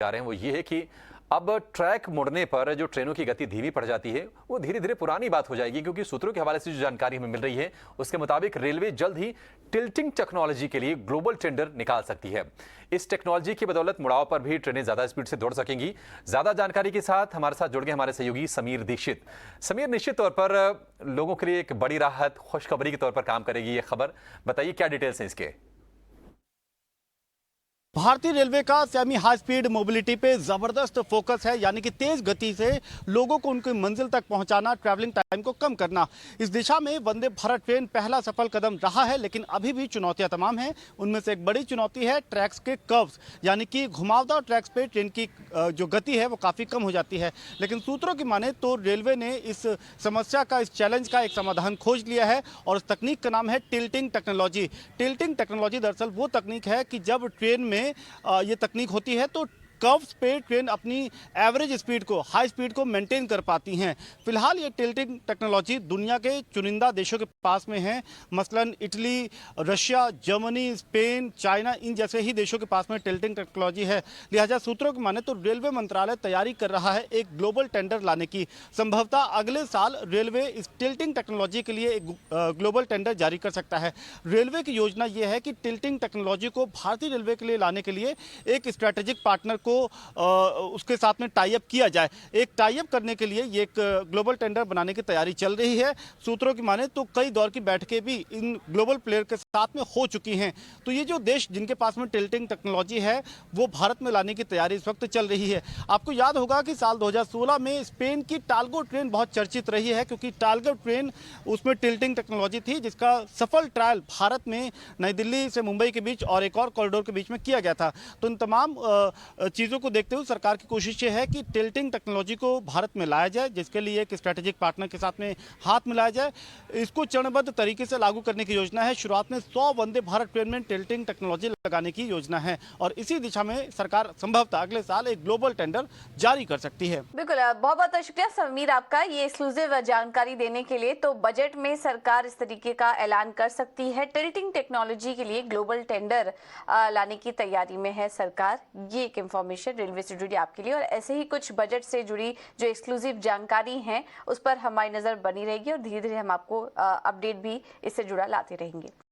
आ रहे हैं वो ये है कि अब ट्रैक मुड़ने पर जो ट्रेनों की गति धीमी पड़ जाती है वो धीरे धीरे पुरानी बात हो जाएगी, क्योंकि सूत्रों के हवाले से जो जानकारी हमें मिल रही है उसके मुताबिक रेलवे जल्द ही टिल्टिंग टेक्नोलॉजी के लिए ग्लोबल टेंडर निकाल सकती है। इस टेक्नोलॉजी की बदौलत मुड़ाव पर भी ट्रेनें ज्यादा स्पीड से दौड़ सकेंगी। ज्यादा जानकारी के साथ हमारे साथ जुड़ गए हमारे सहयोगी समीर दीक्षित। समीर, निश्चित तौर पर लोगों के लिए एक बड़ी राहत, खुशखबरी के तौर पर काम करेगी ये खबर। बताइए क्या डिटेल्स हैं इसके। भारतीय रेलवे का सेमी हाई स्पीड मोबिलिटी पे जबरदस्त फोकस है, यानी कि तेज गति से लोगों को उनकी मंजिल तक पहुंचाना, ट्रैवलिंग टाइम को कम करना। इस दिशा में वंदे भारत ट्रेन पहला सफल कदम रहा है, लेकिन अभी भी चुनौतियां तमाम हैं। उनमें से एक बड़ी चुनौती है ट्रैक्स के कर्व्स, यानी कि घुमावदार ट्रैक्स पे ट्रेन की जो गति है वो काफ़ी कम हो जाती है। लेकिन सूत्रों की माने तो रेलवे ने इस समस्या का, इस चैलेंज का एक समाधान खोज लिया है और उस तकनीक का नाम है टिल्टिंग टेक्नोलॉजी। टिल्टिंग टेक्नोलॉजी दरअसल वो तकनीक है कि जब ट्रेन में ये तकनीक होती है तो कर्व्स पे ट्रेन अपनी एवरेज स्पीड को, हाई स्पीड को मेंटेन कर पाती हैं। फिलहाल ये टिल्टिंग टेक्नोलॉजी दुनिया के चुनिंदा देशों के पास में है, मसलन Italy, Russia, Germany, Spain, China, इन जैसे ही देशों के पास में टिल्टिंग टेक्नोलॉजी है। लिहाजा सूत्रों की माने तो रेलवे मंत्रालय तैयारी कर रहा है एक ग्लोबल टेंडर लाने की। संभवतः अगले साल रेलवे इस टिल्टिंग टेक्नोलॉजी के लिए एक ग्लोबल टेंडर जारी कर सकता है। रेलवे की योजना यह है कि टिल्टिंग टेक्नोलॉजी को भारतीय रेलवे के लिए लाने के लिए एक स्ट्रेटेजिक पार्टनर को उसके साथ में टाई अप किया जाए। एक टाई अप करने के लिए ये एक ग्लोबल टेंडर बनाने की तैयारी चल रही है। सूत्रों की माने तो कई दौर की बैठकें भी इन ग्लोबल प्लेयर के साथ में हो चुकी हैं। तो ये जो देश जिनके पास में टिल्टिंग टेक्नोलॉजी है वो भारत में लाने की तैयारी इस वक्त चल रही है। आपको याद होगा कि साल 2016 में स्पेन की टालगो ट्रेन बहुत चर्चित रही है, क्योंकि टालगो ट्रेन उसमें टिल्टिंग टेक्नोलॉजी थी, जिसका सफल ट्रायल भारत में नई दिल्ली से मुंबई के बीच और एक और कॉरिडोर के बीच में किया गया था। तो इन तमाम चीज़ों को देखते हुए सरकार की कोशिश ये है कि टिल्टिंग टेक्नोलॉजी को भारत में लाया जाए, जिसके लिए एक स्ट्रेटेजिक पार्टनर के साथ में हाथ मिलाया जाए। इसको चरणबद्ध तरीके से लागू करने की योजना है। शुरुआत में 100 वंदे भारत ट्रेन में टिल्टिंग टेक्नोलॉजी लगाने की योजना है और इसी दिशा में सरकार संभवतः अगले साल एक ग्लोबल टेंडर जारी कर सकती है। बिल्कुल, बहुत बहुत शुक्रिया समीर आपका ये एक्सक्लूसिव जानकारी देने के लिए। तो बजट में सरकार इस तरीके का ऐलान कर सकती है, टिल्टिंग टेक्नोलॉजी के लिए ग्लोबल टेंडर लाने की तैयारी में है सरकार। ये एक इंफॉर्मेशन रेलवे से जुड़ी आपके लिए, और ऐसे ही कुछ बजट से जुड़ी जो एक्सक्लूसिव जानकारी है उस पर हमारी नजर बनी रहेगी और धीरे धीरे हम आपको अपडेट भी इससे जुड़ा लाते रहेंगे।